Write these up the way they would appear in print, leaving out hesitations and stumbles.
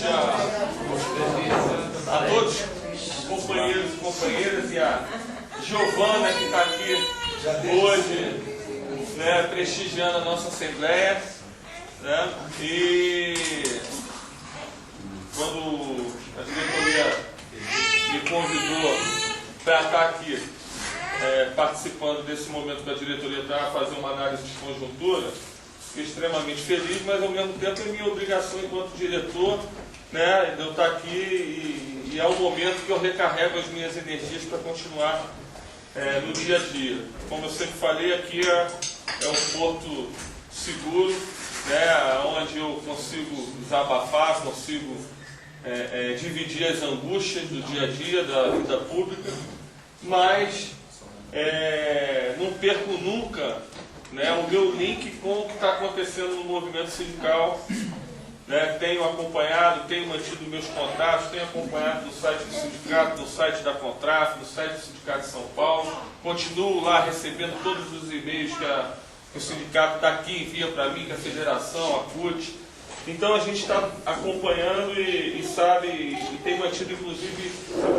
noite a todos os companheiros e companheiras e a Giovana que está aqui hoje, né, prestigiando a nossa Assembleia, né, e quando a diretoria me convidou para estar aqui participando desse momento que a diretoria está a fazer uma análise de conjuntura, fiquei extremamente feliz, mas ao mesmo tempo é minha obrigação enquanto diretor, né, de eu estar aqui e é o momento que eu recarrego as minhas energias para continuar no dia a dia. Como eu sempre falei, aqui é um porto seguro, né, onde eu consigo desabafar, consigo dividir as angústias do dia a dia, da vida pública, mas não perco nunca, né, o meu link com o que está acontecendo no movimento sindical. Né, tenho acompanhado, tenho mantido meus contatos, tenho acompanhado no site do sindicato, no site da Contraf, no site do Sindicato de São Paulo, continuo lá recebendo todos os e-mails que o sindicato daqui envia para mim, que a federação, a CUT. Então a gente está acompanhando e sabe, e tem mantido inclusive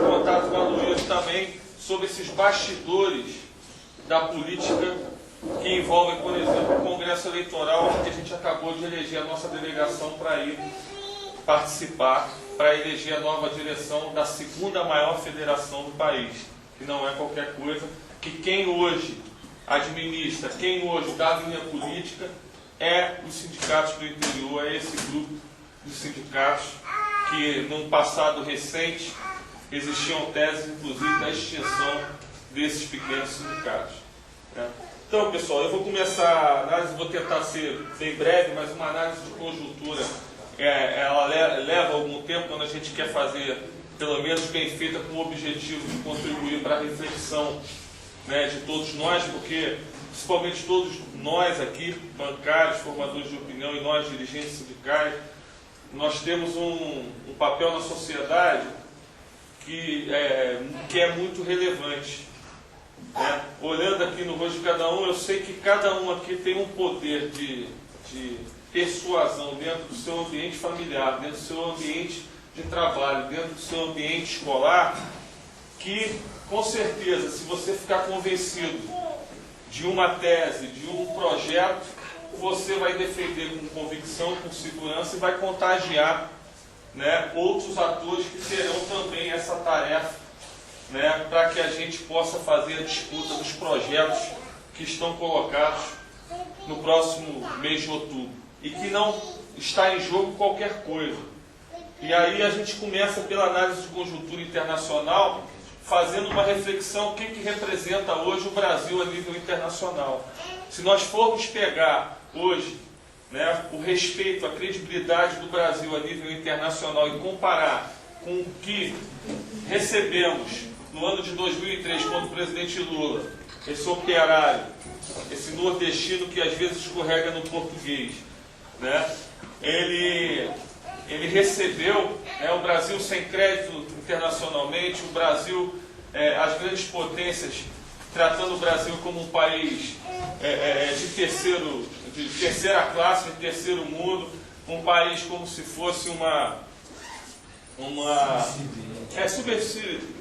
contato com a Luísa também sobre esses bastidores da política que envolvem, por exemplo, o Congresso Eleitoral, que a gente acabou de eleger a nossa delegação para ir participar, para eleger a nova direção da segunda maior federação do país, que não é qualquer coisa, que quem hoje administra, quem hoje dá a linha política, é os sindicatos do interior, é esse grupo de sindicatos que, num passado recente, existiam teses, inclusive, da extinção desses pequenos sindicatos. Né? Então, pessoal, eu vou começar a análise, vou tentar ser bem breve, mas uma análise de conjuntura, ela leva algum tempo quando a gente quer fazer, pelo menos bem feita, com o objetivo de contribuir para a reflexão, né, de todos nós, porque, principalmente todos nós aqui, bancários, formadores de opinião e nós, dirigentes sindicais, nós temos um papel na sociedade que é muito relevante. Olhando aqui no rosto de cada um, eu sei que cada um aqui tem um poder de persuasão dentro do seu ambiente familiar, dentro do seu ambiente de trabalho, dentro do seu ambiente escolar, que com certeza, se você ficar convencido de uma tese, de um projeto, você vai defender com convicção, com segurança e vai contagiar, né, outros atores que terão também essa tarefa, né, para que a gente possa fazer a disputa dos projetos que estão colocados no próximo mês de outubro e que não está em jogo qualquer coisa. E aí a gente começa pela análise de conjuntura internacional, fazendo uma reflexão o que representa hoje o Brasil a nível internacional. Se nós formos pegar hoje, né, o respeito, a credibilidade do Brasil a nível internacional e comparar com o que recebemos no ano de 2003, quando o presidente Lula, esse operário, esse nordestino que às vezes escorrega no português, né, ele recebeu, né, o Brasil sem crédito internacionalmente, o Brasil, as grandes potências tratando o Brasil como um país de terceira classe, de terceiro mundo, um país como se fosse subsídio.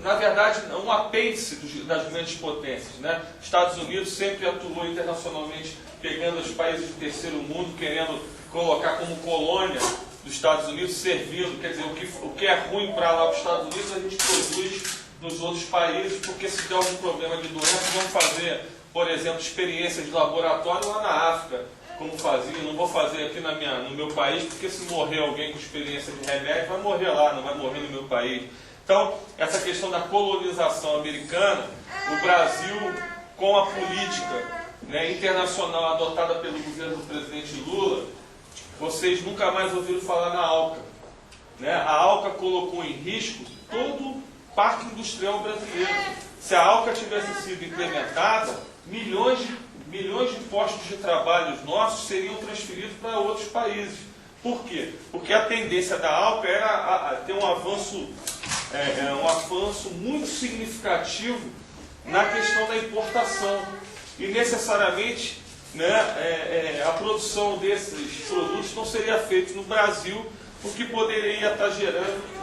Na verdade, um apêndice das grandes potências, né? Estados Unidos sempre atuou internacionalmente, pegando os países do terceiro mundo, querendo colocar como colônia dos Estados Unidos, servindo, quer dizer, o que é ruim para lá para os Estados Unidos, a gente produz nos outros países, porque se der algum problema de doença, vamos fazer, por exemplo, experiências de laboratório lá na África, como fazia. Não vou fazer aqui no meu país, porque se morrer alguém com experiência de remédio, vai morrer lá, não vai morrer no meu país. Então, essa questão da colonização americana, o Brasil, com a política, né, internacional adotada pelo governo do presidente Lula, vocês nunca mais ouviram falar na ALCA. Né? A ALCA colocou em risco todo o parque industrial brasileiro. Se a ALCA tivesse sido implementada, milhões de postos de trabalho nossos seriam transferidos para outros países. Por quê? Porque a tendência da ALCA era ter um avanço muito significativo na questão da importação. E necessariamente, né, a produção desses produtos não seria feita no Brasil, o que poderia estar gerando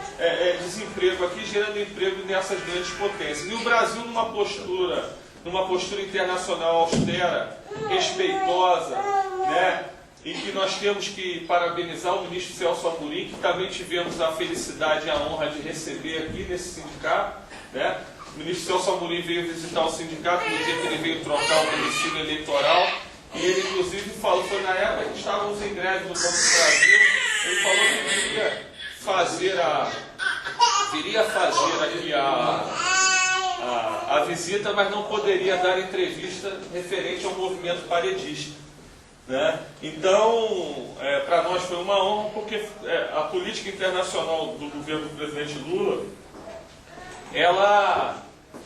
desemprego aqui, gerando emprego nessas grandes potências. E o Brasil, numa postura internacional austera, respeitosa, né? E que nós temos que parabenizar o ministro Celso Amorim, que também tivemos a felicidade e a honra de receber aqui nesse sindicato, né? O ministro Celso Amorim veio visitar o sindicato no dia que ele veio trocar o domicílio eleitoral, e ele inclusive falou, foi na época que estávamos em greve no Banco do Brasil, ele falou que viria fazer aqui a visita, mas não poderia dar entrevista referente ao movimento paredista, né? Então, para nós foi uma honra, porque a política internacional do governo do presidente Lula, ela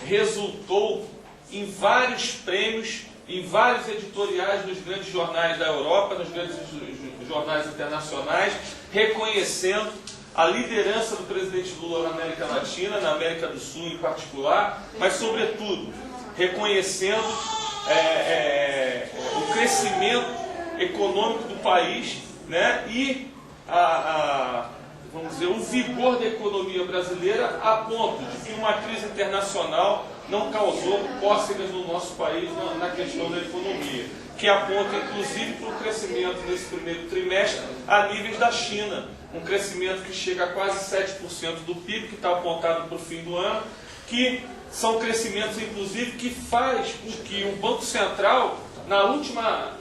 resultou em vários prêmios, em vários editoriais nos grandes jornais da Europa, nos grandes jornais internacionais, reconhecendo a liderança do presidente Lula na América Latina, na América do Sul em particular, mas sobretudo reconhecendo o crescimento econômico do país, né, e vamos dizer, o vigor da economia brasileira, a ponto de que uma crise internacional não causou cócegas no nosso país na questão da economia, que aponta inclusive para o crescimento nesse primeiro trimestre a níveis da China, um crescimento que chega a quase 7% do PIB, que está apontado para o fim do ano, que são crescimentos inclusive que faz com que o Banco Central, na última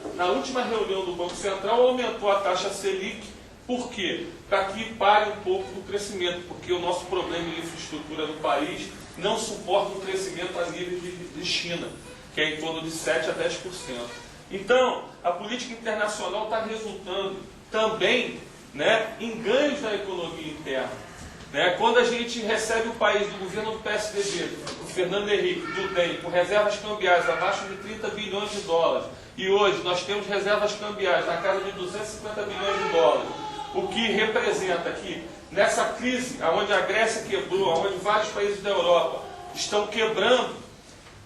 reunião do Banco Central, aumentou a taxa Selic. Por quê? Para que pare um pouco do crescimento, porque o nosso problema de infraestrutura no país não suporta um crescimento a nível de China, que é em torno de 7% a 10%. Então, a política internacional está resultando também, né, em ganhos na economia interna. Né? Quando a gente recebe o país do governo do PSDB, do Fernando Henrique, do DEM, com reservas cambiais abaixo de 30 bilhões de dólares, e hoje nós temos reservas cambiais na casa de 250 bilhões de dólares, o que representa que nessa crise, onde a Grécia quebrou, onde vários países da Europa estão quebrando,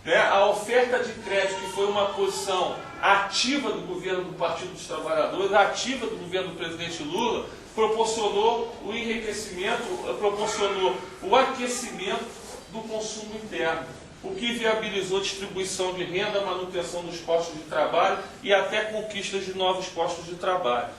né, a oferta de crédito, que foi uma posição ativa do governo do Partido dos Trabalhadores, ativa do governo do presidente Lula, proporcionou o enriquecimento, proporcionou o aquecimento do consumo interno, o que viabilizou distribuição de renda, manutenção dos postos de trabalho e até conquistas de novos postos de trabalho.